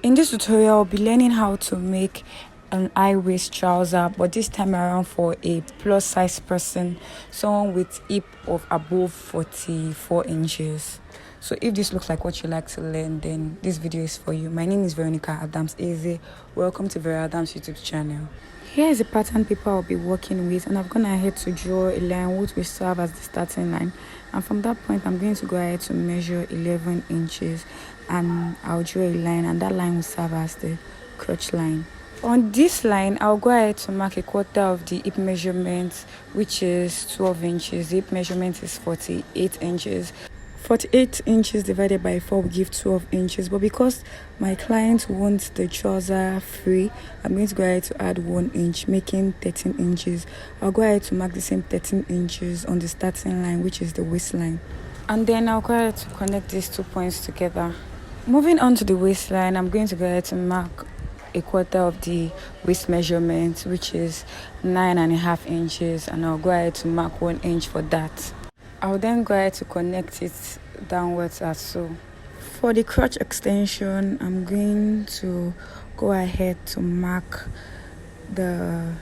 In this tutorial, I'll be learning how to make an high waist trouser, but this time around for a plus size person, someone with hip of above 44 inches. So if this looks like what you like to learn, then this video is for you. My name is Veronica Adams Eze. Welcome to Vera Adams YouTube channel. Here is the pattern paper I'll be working with, and I've gone ahead to draw a line which will serve as the starting line, and from that point I'm going to go ahead to measure 11 inches and I'll draw a line, and that line will serve as the crotch line. On this line, I'll go ahead to mark a quarter of the hip measurement, which is 12 inches. The hip measurement is 48 inches. 48 inches divided by 4 will give 12 inches, but because my client wants the trouser free, I'm going to go ahead to add 1 inch, making 13 inches. I'll go ahead to mark the same 13 inches on the starting line, which is the waistline, and then I'll go ahead to connect these 2 points together. Moving on to the waistline, I'm going to go ahead to mark a quarter of the waist measurement, which is 9.5 inches, and I'll go ahead to mark 1 inch for that. I'll then go ahead to connect it downwards as so. For the crotch extension, I'm going to go ahead to mark the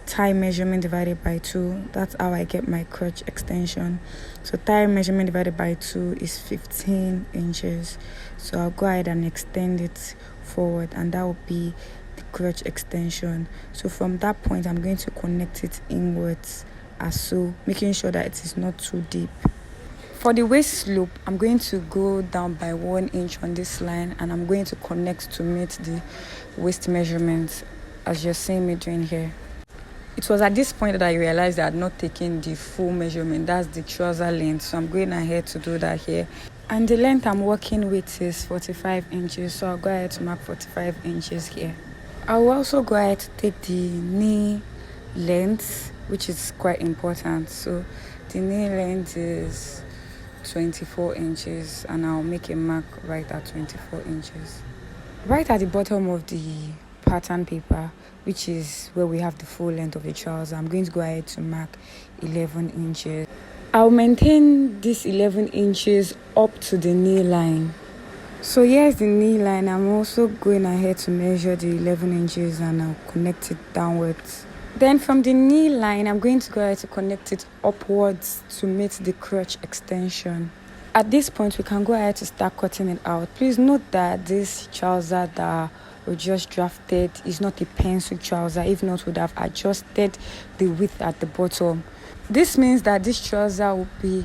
thigh measurement divided by 2. That's how I get my crotch extension. So thigh measurement divided by 2 is 15 inches. So I'll go ahead and extend it forward, and that will be the crotch extension. So from that point, I'm going to connect it inwards as so, making sure that it is not too deep. For the waist slope, I'm going to go down by 1 inch on this line, and I'm going to connect to meet the waist measurement, as you're seeing me doing here. It was at this point that I realized that I had not taken the full measurement. That's the trouser length, so I'm going ahead to do that here. And the length I'm working with is 45 inches, so I'll go ahead to mark 45 inches here. I'll also go ahead to take the knee length, which is quite important. So the knee length is 24 inches, and I'll make a mark right at 24 inches. Right at the bottom of the pattern paper, which is where we have the full length of the trouser, I'm going to go ahead to mark 11 inches. I'll maintain this 11 inches up to the knee line. So here's the knee line. I'm also going ahead to measure the 11 inches, and I'll connect it downwards. Then from the knee line, I'm going to go ahead to connect it upwards to meet the crotch extension. At this point, we can go ahead to start cutting it out. Please note that this trouser that we just drafted is not a pencil trouser. If not, we would have adjusted the width at the bottom. This means that this trouser will be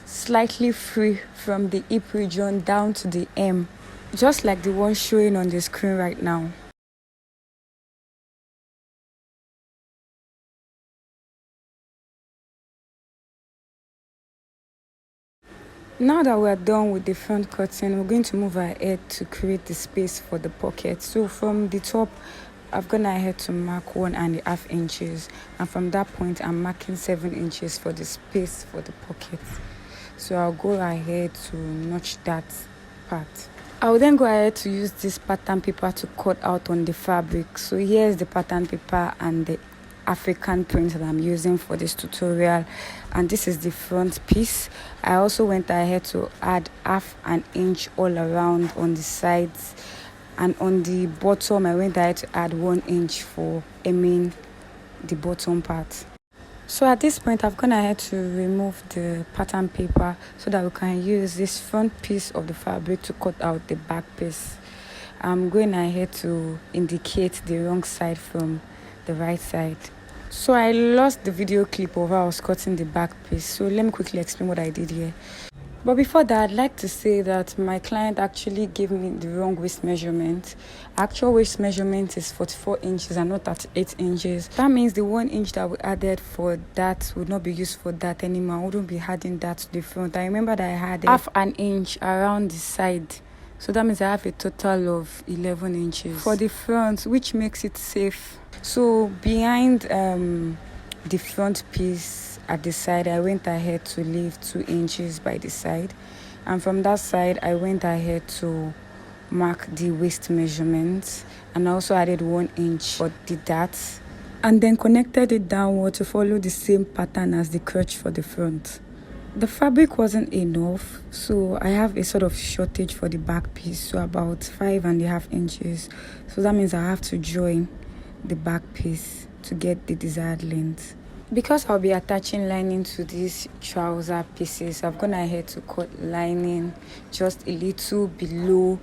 slightly free from the hip region down to the hem, just like the one showing on the screen right now. Now that we're done with the front cutting, we're going to move ahead to create the space for the pocket. So from the top, I've gone ahead to mark 1.5 inches, and from that point I'm marking 7 inches for the space for the pocket. So I'll go ahead to notch that part. I will then go ahead to use this pattern paper to cut out on the fabric. So here's the pattern paper and the African print that I'm using for this tutorial, and this is the front piece. I also went ahead to add 1/2 inch all around on the sides, and on the bottom I went ahead to add 1 inch for hemming the bottom part. So at this point, I've gone ahead to remove the pattern paper so that we can use this front piece of the fabric to cut out the back piece. I'm going ahead to indicate the wrong side from the right side. So I lost the video clip of how I was cutting the back piece, so let me quickly explain what I did here. But before that, I'd like to say that my client actually gave me the wrong waist measurement. Actual waist measurement is 44 inches and not 38 inches. That means the 1 inch that we added for that would not be used for that anymore. I wouldn't be adding that to the front. I remember that I had 1/2 inch around the side. So that means I have a total of 11 inches for the front, which makes it safe. So behind the front piece at the side, I went ahead to leave 2 inches by the side, and from that side I went ahead to mark the waist measurement, and I also added 1 inch for the dart, and then connected it downward to follow the same pattern as the crotch for the front. The fabric wasn't enough, so I have a sort of shortage for the back piece, so about 5.5 inches. So that means I have to join the back piece to get the desired length. Because I'll be attaching lining to these trouser pieces, I've gone ahead to cut lining just a little below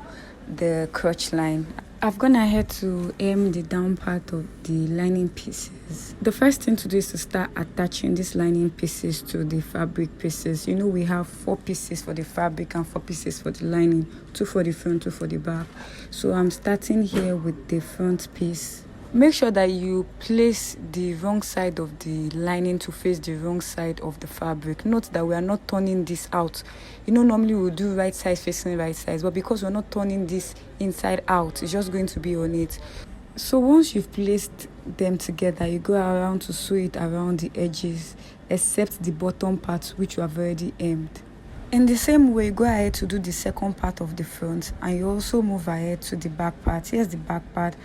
the crotch line. I've gone ahead to hem the down part of the lining pieces. The first thing to do is to start attaching these lining pieces to the fabric pieces. You know, we have 4 pieces for the fabric and 4 pieces for the lining, 2 for the front, 2 for the back. So I'm starting here with the front piece. Make sure that you place the wrong side of the lining to face the wrong side of the fabric. Note that we are not turning this out. You know, normally we'll do right side facing right side, but because we're not turning this inside out, it's just going to be on it. So once you've placed them together, you go around to sew it around the edges, except the bottom part which you have already hemmed. In the same way, go ahead to do the second part of the front, and you also move ahead to the back part. Here's the back part.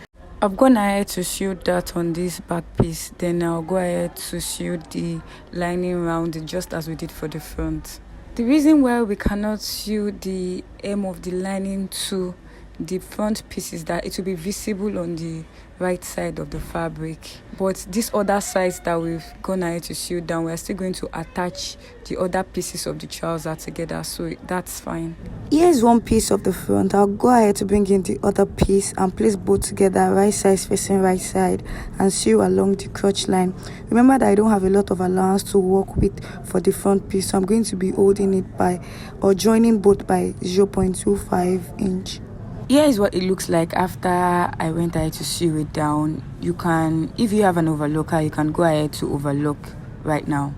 I've gone ahead to sew that on this back piece, then I'll go ahead to sew the lining around it just as we did for the front. The reason why we cannot sew the hem of the lining to the front piece is that it will be visible on the right side of the fabric, but these other sides that we've gone ahead to sew down, we're still going to attach the other pieces of the trouser together, so that's fine. Here's one piece of the front. I'll go ahead to bring in the other piece and place both together, right side facing right side, and sew along the crotch line. Remember that I don't have a lot of allowance to work with for the front piece, so I'm going to be holding it by or joining both by 0.25 inch. Here is what it looks like after I went ahead to sew it down. You can, if you have an overlocker, you can go ahead to overlock right now.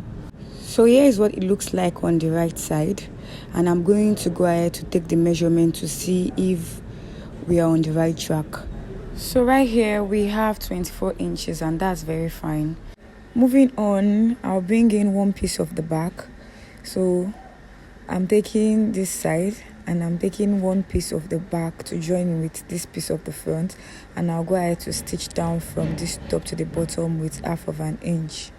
So here is what it looks like on the right side, and I'm going to go ahead to take the measurement to see if we are on the right track. So right here we have 24 inches, and that's very fine. Moving on, I'll bring in one piece of the back. So I'm taking this side and I'm taking one piece of the back to join with this piece of the front, and I'll go ahead to stitch down from this top to the bottom with 1/2 inch.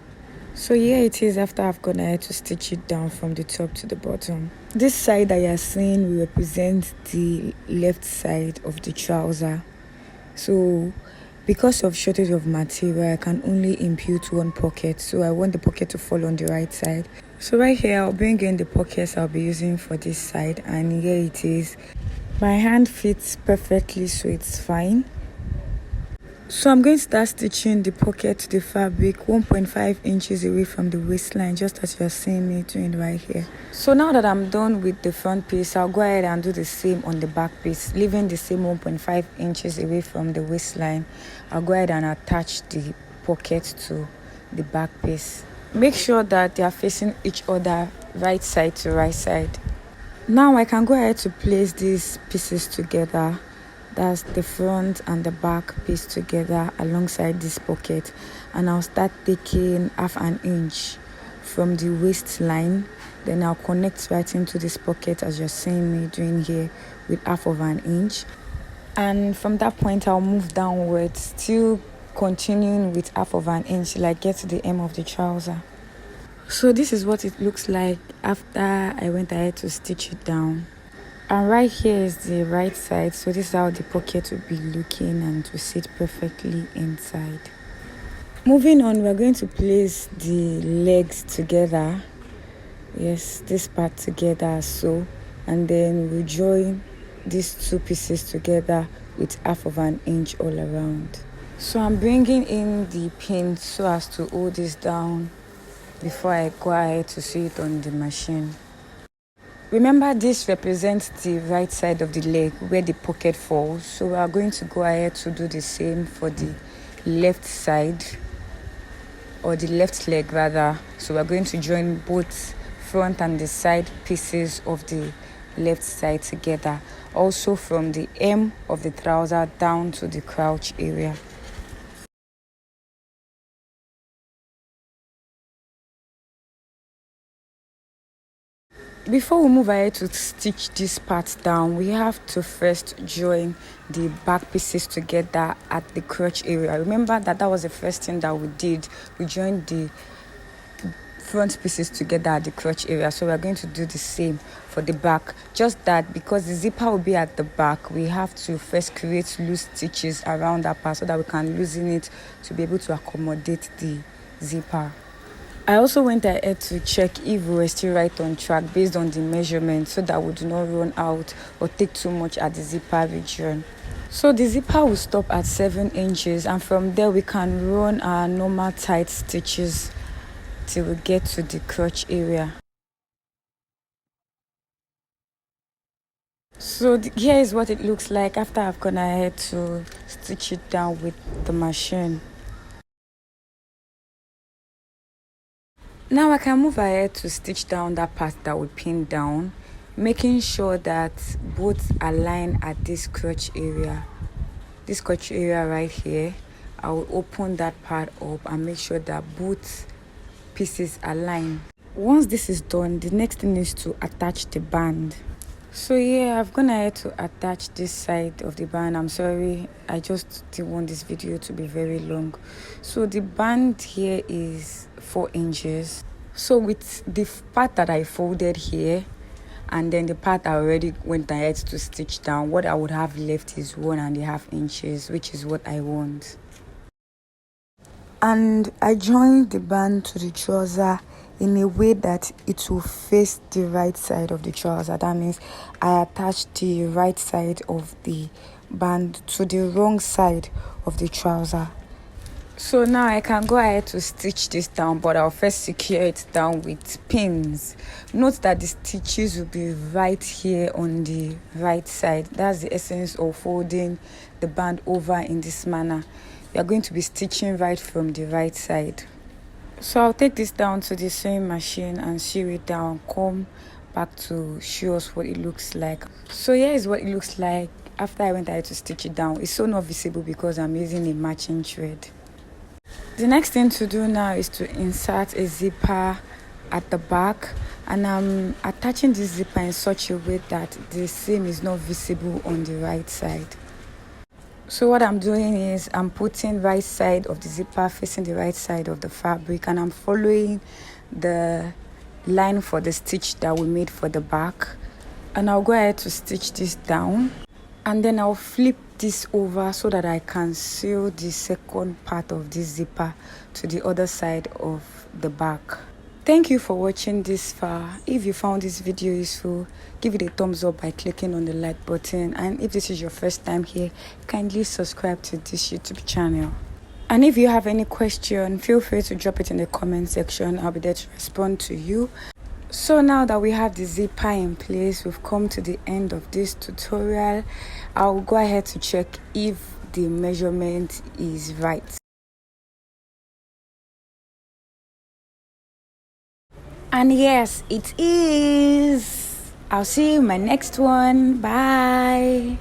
So here it is after I've gone ahead to stitch it down from the top to the bottom. This side that you're seeing will represent the left side of the trouser. So because of shortage of material, I can only impute one pocket, so I want the pocket to fall on the right side. So right here, I'll bring in the pockets I'll be using for this side, and here it is. My hand fits perfectly, so it's fine. So I'm going to start stitching the pocket to the fabric 1.5 inches away from the waistline, just as you're seeing me doing right here. So now that I'm done with the front piece, I'll go ahead and do the same on the back piece, leaving the same 1.5 inches away from the waistline. I'll go ahead and attach the pocket to the back piece. Make sure that they are facing each other right side to right side. Now I can go ahead to place these pieces together. That's the front and the back piece together alongside this pocket, and I'll start taking 1/2 inch from the waistline, then I'll connect right into this pocket as you're seeing me doing here with 1/2 inch, and from that point I'll move downwards, still continuing with 1/2 inch till I get to the hem of the trouser. So this is what it looks like after I went ahead to stitch it down. And right here is the right side, so this is how the pocket will be looking, and to sit perfectly inside. Moving on, we're going to place the legs together. Yes, this part together, so, and then we'll join these two pieces together with 1/2 inch all around. So I'm bringing in the pin so as to hold this down before I go ahead to sew it on the machine. Remember, this represents the right side of the leg where the pocket falls, so we are going to go ahead to do the same for the left side, or the left leg rather. So we're going to join both front and the side pieces of the left side together, also from the hem of the trouser down to the crouch area. Before we move ahead to stitch this part down, we have to first join the back pieces together at the crotch area. Remember that was the first thing that we did. We joined the front pieces together at the crotch area, so we're going to do the same for the back. Just that because the zipper will be at the back, we have to first create loose stitches around that part so that we can loosen it to be able to accommodate the zipper. I also went ahead to check if we were still right on track based on the measurement, so that we do not run out or take too much at the zipper region. So the zipper will stop at 7 inches, and from there we can run our normal tight stitches till we get to the crotch area. So here is what it looks like after I've gone ahead to stitch it down with the machine. Now I can move ahead to stitch down that part that we pinned down, making sure that both align at this crotch area. This crotch area right here, I will open that part up and make sure that both pieces align. Once this is done, the next thing is to attach the band. So yeah, I've gone ahead to attach this side of the band. I'm sorry, I just didn't want this video to be very long. So the band here is 4 inches. So with the part that I folded here and then the part I already went ahead to stitch down, what I would have left is 1.5 inches, which is what I want. And I joined the band to the trouser in a way that it will face the right side of the trouser. That means I attached the right side of the band to the wrong side of the trouser. So now I can go ahead to stitch this down, but I'll first secure it down with pins. Note that the stitches will be right here on the right side. That's the essence of folding the band over in this manner. We are going to be stitching right from the right side. So I'll take this down to the sewing machine and sew it down, come back to show us what it looks like. So here is what it looks like after I went ahead to stitch it down. It's so not visible because I'm using a matching thread. The next thing to do now is to insert a zipper at the back, and I'm attaching this zipper in such a way that the seam is not visible on the right side. So what I'm doing is I'm putting right side of the zipper facing the right side of the fabric, and I'm following the line for the stitch that we made for the back, and I'll go ahead to stitch this down, and then I'll flip this over so that I can sew the second part of this zipper to the other side of the back. Thank you for watching this far. If you found this video useful, give it a thumbs up by clicking on the like button, and if this is your first time here, kindly subscribe to this YouTube channel. And if you have any question, feel free to drop it in the comment section. I'll be there to respond to you. So now that we have the zipper in place, we've come to the end of this tutorial. I'll go ahead to check if the measurement is right. And yes, it is. I'll see you in my next one. Bye.